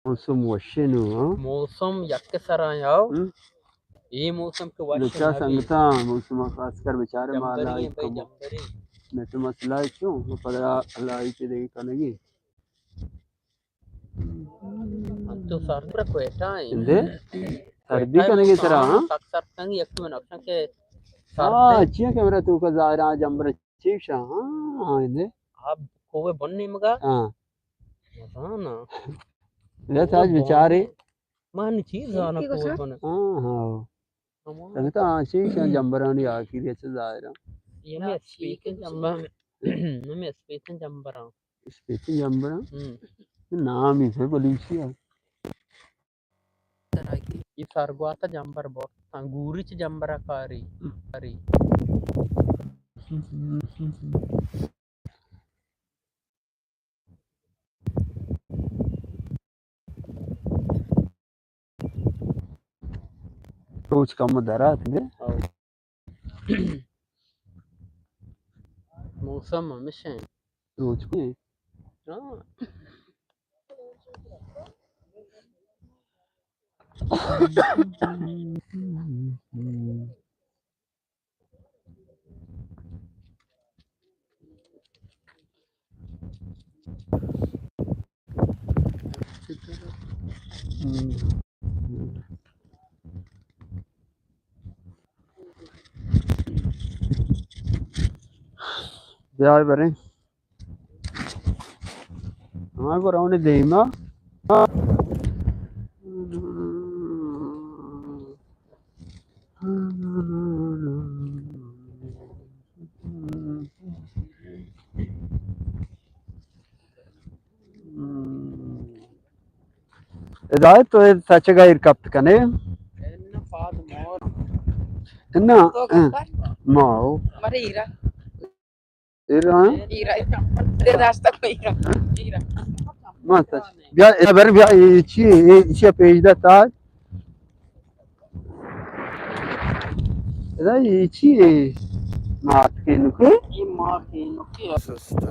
मौसम वशनु मौसम यक्के सरा याओ ये मौसम के वश बच्चा संगता मौसम खास कर बेचारे माला जंबरी है भाई जंबरी मैं तो मसला क्यों पड़ा अल्लाह के देगी कनेगी तो सर्दी पर कोयटा है इंदे सर्दी कनेगी तरह सख्त तंग एक में नक्शा के हाँ अच्छी कैमरा तू का ज़ारा जंबर चीफ शाह हाँ इंदे आप कोवे बनने मगा हाँ ना ये ताज बेचारे मान चीज आना कोवे बन हाँ हाँ संगता चीफ शाह जंबरानी आखिर ऐसे ज़ारा ये मैं स्पीकर जंबर मैं स्पीकर जंबरा स्पीकर जंबरा नाम ही है बलूचिया ఈ తర్వాత జంబర్ బొత్త గురించి జంబర కారి కారి रोज कम दरा थे मौसम हमेशा रोज को ब्याह बरे हमारे को रावण देमा इधर तो सच का इरकप्त कने इन्ना माओ Marira. Iran Ira. De rasta com Ira. Ira. Mata. Ya haber bir içi pejde tar. Da içi mat ke nuku. ఈ మాకి నొక్కి Sasta.